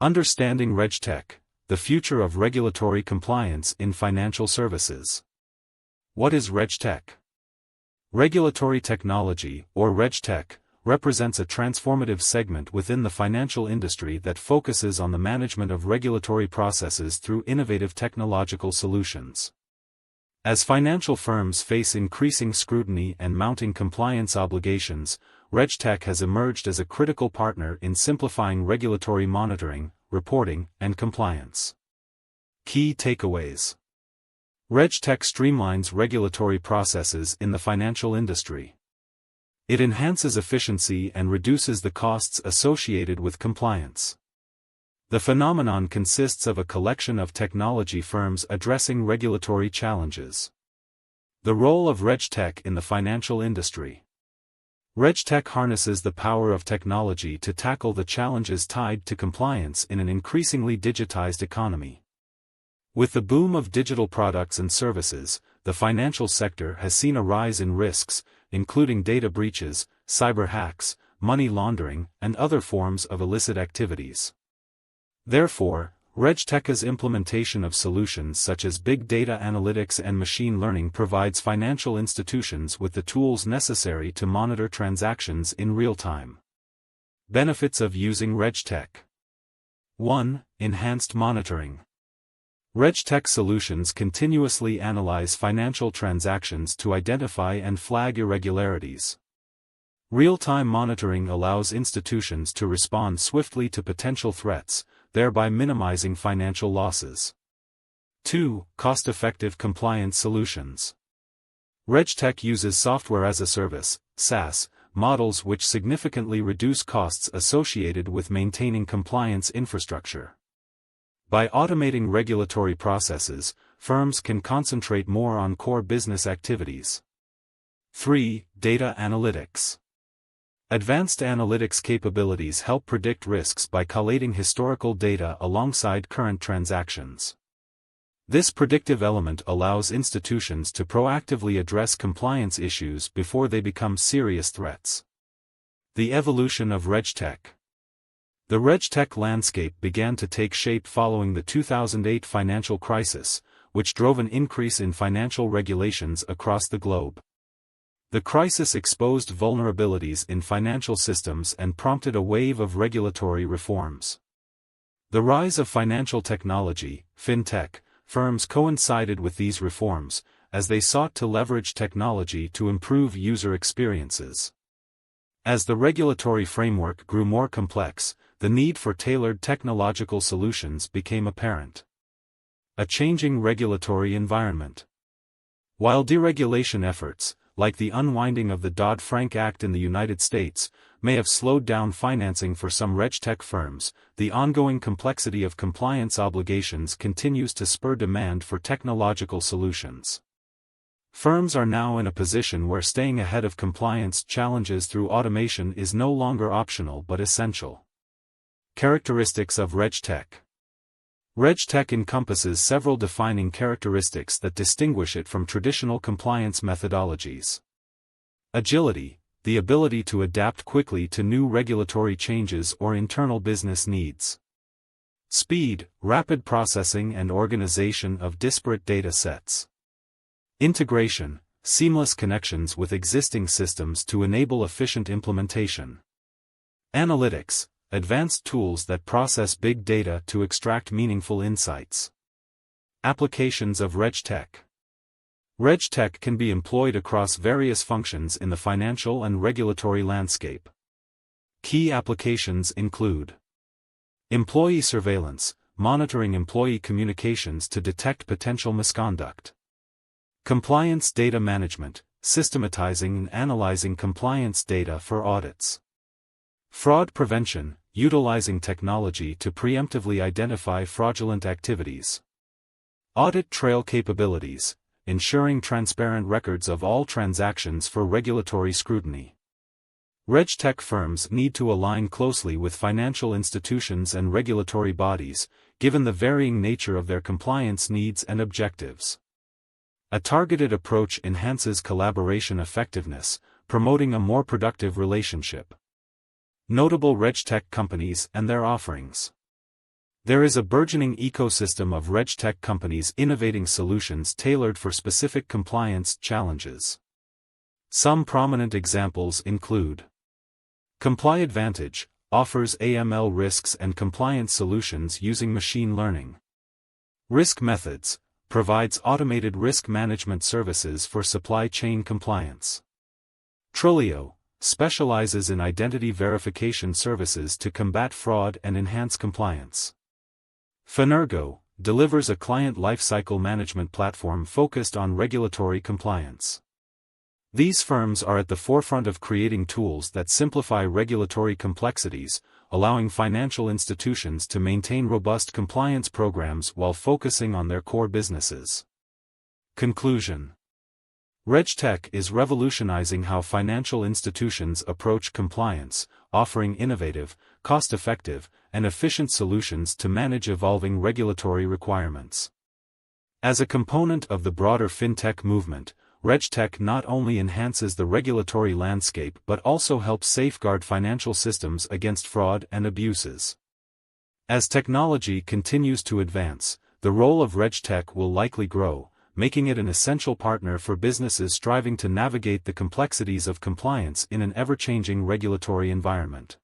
Understanding RegTech, the future of regulatory compliance in financial services. What is RegTech? Regulatory technology, or RegTech, represents a transformative segment within the financial industry that focuses on the management of regulatory processes through innovative technological solutions. As financial firms face increasing scrutiny and mounting compliance obligations, RegTech has emerged as a critical partner in simplifying regulatory monitoring, reporting, and compliance. Key takeaways. RegTech streamlines regulatory processes in the financial industry. It enhances efficiency and reduces the costs associated with compliance. The phenomenon consists of a collection of technology firms addressing regulatory challenges. The role of RegTech in the financial industry. RegTech harnesses the power of technology to tackle the challenges tied to compliance in an increasingly digitized economy. With the boom of digital products and services, the financial sector has seen a rise in risks, including data breaches, cyber hacks, money laundering, and other forms of illicit activities. Therefore, RegTech's implementation of solutions such as big data analytics and machine learning provides financial institutions with the tools necessary to monitor transactions in real time. Benefits of using RegTech. 1. Enhanced monitoring. RegTech solutions continuously analyze financial transactions to identify and flag irregularities. Real-time monitoring allows institutions to respond swiftly to potential threats, thereby minimizing financial losses. 2. Cost-effective compliance solutions. RegTech uses software as a service, SaaS, models which significantly reduce costs associated with maintaining compliance infrastructure. By automating regulatory processes, firms can concentrate more on core business activities. 3. Data analytics. Advanced analytics capabilities help predict risks by collating historical data alongside current transactions. This predictive element allows institutions to proactively address compliance issues before they become serious threats. The evolution of RegTech. The RegTech landscape began to take shape following the 2008 financial crisis, which drove an increase in financial regulations across the globe. The crisis exposed vulnerabilities in financial systems and prompted a wave of regulatory reforms. The rise of financial technology, fintech, firms coincided with these reforms, as they sought to leverage technology to improve user experiences. As the regulatory framework grew more complex, the need for tailored technological solutions became apparent. A changing regulatory environment. While deregulation efforts, like the unwinding of the Dodd-Frank Act in the United States, may have slowed down financing for some RegTech firms, the ongoing complexity of compliance obligations continues to spur demand for technological solutions. Firms are now in a position where staying ahead of compliance challenges through automation is no longer optional but essential. Characteristics of RegTech. RegTech encompasses several defining characteristics that distinguish it from traditional compliance methodologies. Agility, the ability to adapt quickly to new regulatory changes or internal business needs. Speed, rapid processing and organization of disparate data sets. Integration, seamless connections with existing systems to enable efficient implementation. Analytics, advanced tools that process big data to extract meaningful insights. Applications of RegTech. RegTech can be employed across various functions in the financial and regulatory landscape. Key applications include employee surveillance, monitoring employee communications to detect potential misconduct. Compliance data management, systematizing and analyzing compliance data for audits. Fraud prevention, utilizing technology to preemptively identify fraudulent activities. Audit trail capabilities, ensuring transparent records of all transactions for regulatory scrutiny. RegTech firms need to align closely with financial institutions and regulatory bodies, given the varying nature of their compliance needs and objectives. A targeted approach enhances collaboration effectiveness, promoting a more productive relationship. Notable RegTech companies and their offerings. There is a burgeoning ecosystem of RegTech companies innovating solutions tailored for specific compliance challenges. Some prominent examples include ComplyAdvantage offers AML risks and compliance solutions using machine learning. Risk Methods provides automated risk management services for supply chain compliance. Trillio specializes in identity verification services to combat fraud and enhance compliance. Finergo delivers a client lifecycle management platform focused on regulatory compliance. These firms are at the forefront of creating tools that simplify regulatory complexities, allowing financial institutions to maintain robust compliance programs while focusing on their core businesses. Conclusion: RegTech is revolutionizing how financial institutions approach compliance, offering innovative, cost-effective, and efficient solutions to manage evolving regulatory requirements. As a component of the broader fintech movement, RegTech not only enhances the regulatory landscape but also helps safeguard financial systems against fraud and abuses. As technology continues to advance, the role of RegTech will likely grow, making it an essential partner for businesses striving to navigate the complexities of compliance in an ever-changing regulatory environment.